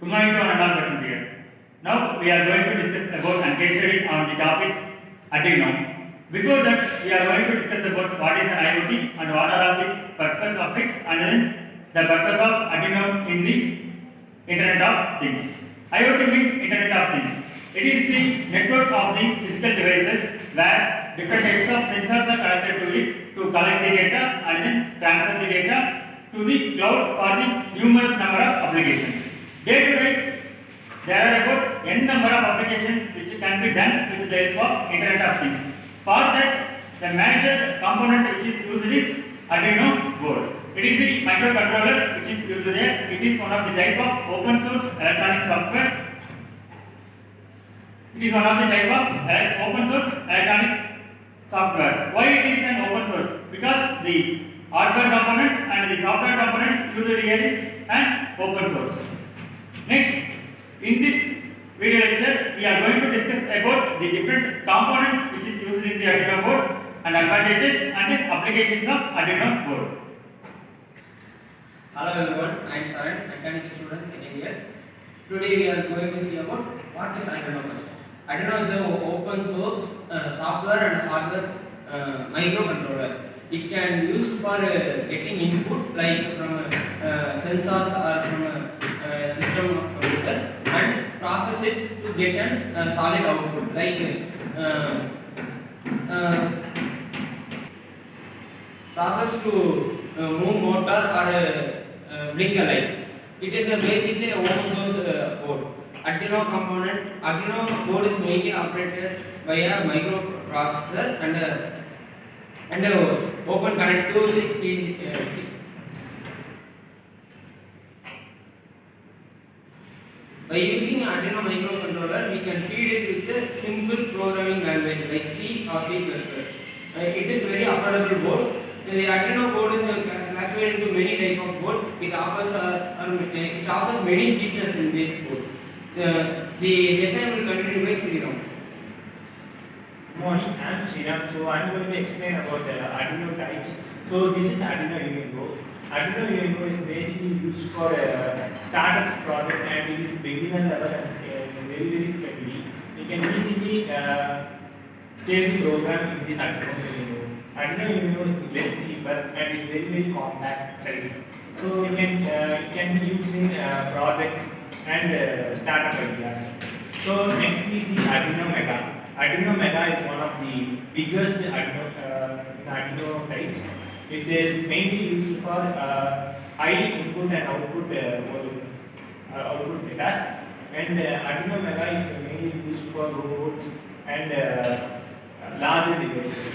Good morning to all and all present here. Now we are going to discuss about and case study on the topic Arduino. Before that, we are going to discuss about what is an IoT and what are all the purpose of it, and then the purpose of Arduino in the Internet of Things. IoT means Internet of Things. It is the network of the physical devices where different types of sensors are connected to it to collect the data and then transfer the data to the cloud for the numerous number of applications. Day to day, there are about n number of applications which can be done with the help of Internet of Things. For that, the major component which is used is Arduino board. It is the microcontroller which is used there. It is one of the type of open source electronic software. It is one of the type of open source electronic software. Why it is an open source? Because the hardware component and the software components used here is an open source. Next, in this video lecture, we are going to discuss about the different components which is used in the Arduino board and advantages and applications of Arduino board. Hello everyone, I am Saran, mechanical student second year. Today we are going to see about what is Arduino first. Arduino is an open source software and hardware microcontroller. It can be used for getting input like from sensors or from a system of computer and process it to get a solid output like process to move motor or blinker light. It is basically a open source board. Arduino board is mainly operated by a microprocessor and open connect to the by using Arduino microcontroller, we can feed it with a simple programming language like C or C++. It is very affordable board. The Arduino board is classified into many type of board. It offers many features in this board. The session will continue by Sriram. Good morning, I am Sriram. So I am going to explain about Arduino types. So this is Arduino Uno. Arduino Uno is basically used for a startup project and it is beginner level and it is very friendly. You can easily save the program in this Arduino Uno. Arduino Uno is less cheaper and is very compact size. So it can be used in projects and startup ideas. So next we see Arduino Mega. Arduino Mega is one of the biggest Arduino types. It is mainly used for high input and output data. And Arduino Mega is mainly used for robots and larger devices.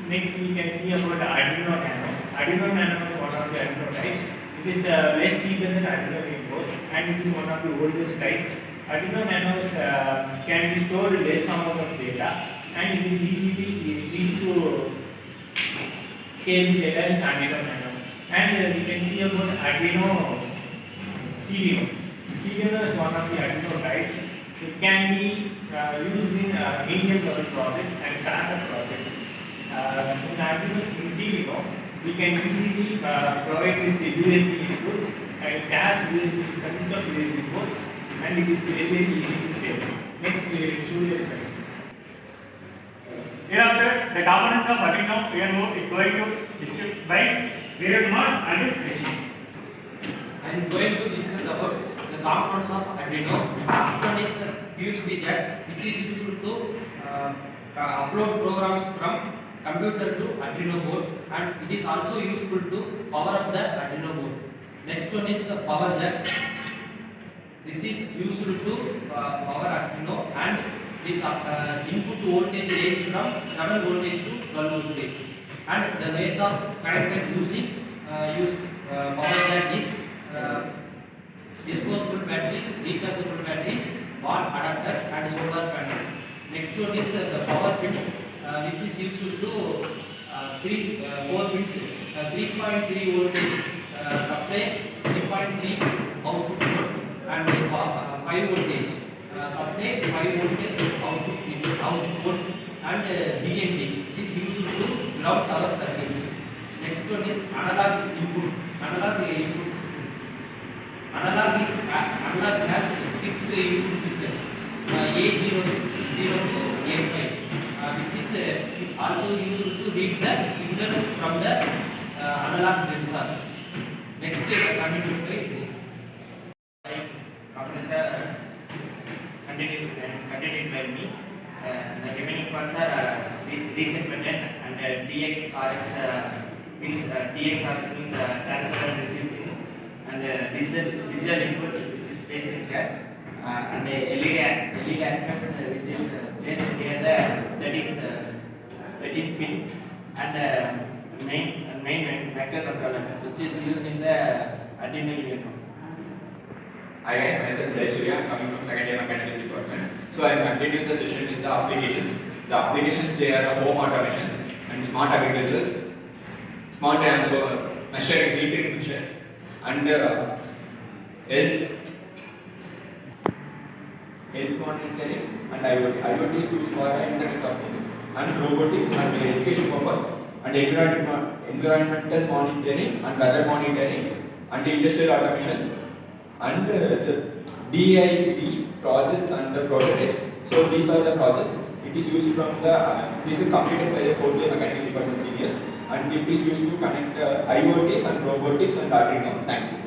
Next we can see about Arduino Nano. Arduino Nano is one of the Arduino types. It is less cheaper than Arduino Uno and it is one of the oldest type. Arduino Nano can be stored less amount of data and it is easy to save the data in Arduino Nano. And we can see about Arduino CDO. CDO is one of the Arduino types. It can be used in medium level projects and startup projects. In Arduino in CDO, we can easily provide with the USB inputs and it has consists of USB ports and it is very easy to save. Next we will show you. Hereafter, the components of Arduino Uno is going to discussed by Veerakumar and Rishi. I am going to discuss about the components of Arduino. First one is the USB jack, which is used to upload programs from computer to Arduino board, and it is also useful to power up the Arduino board. Next one is the power jack. This is used to power Arduino and this input voltage range from 7 voltage to 12 voltage. And the ways of connection using power jack is disposable batteries, rechargeable batteries, wall adapters and solar panels. Next one is the power pins, which is used to 4 pins, 3.3 voltage supply, 3.3 output port, and 5 voltage supply, 5 voltage output, and GND, which is used to ground our circuits. Next one is analog input. Analog has input sequence A0 to A5, which is also used to read the signals from the analog sensors. Next, coming to page. Components are continued by me. The remaining parts are reset button and TX RX means TX RX means transfer and receive pins, and digital inputs which is placed in here, and the LED aspects which is placed near the 13th pin, and main microcontroller which is used in the Arduino Uno. Hi guys, myself Jai Surya, coming from second year mechanical department. So I am continuing the session with the applications. The applications, they are home automations and smart agriculture, smart measuring, metering machine, and health monitoring, and IoT is used for Internet of Things, and robotics and education purpose, and environmental monitoring and weather monitorings, and industrial automations, and the DIV projects and the prototypes. So these are the projects. It is used from this is completed by the 4th year mechanical department seniors, and it is used to connect IoTs and robotics and Arduino. Thank you.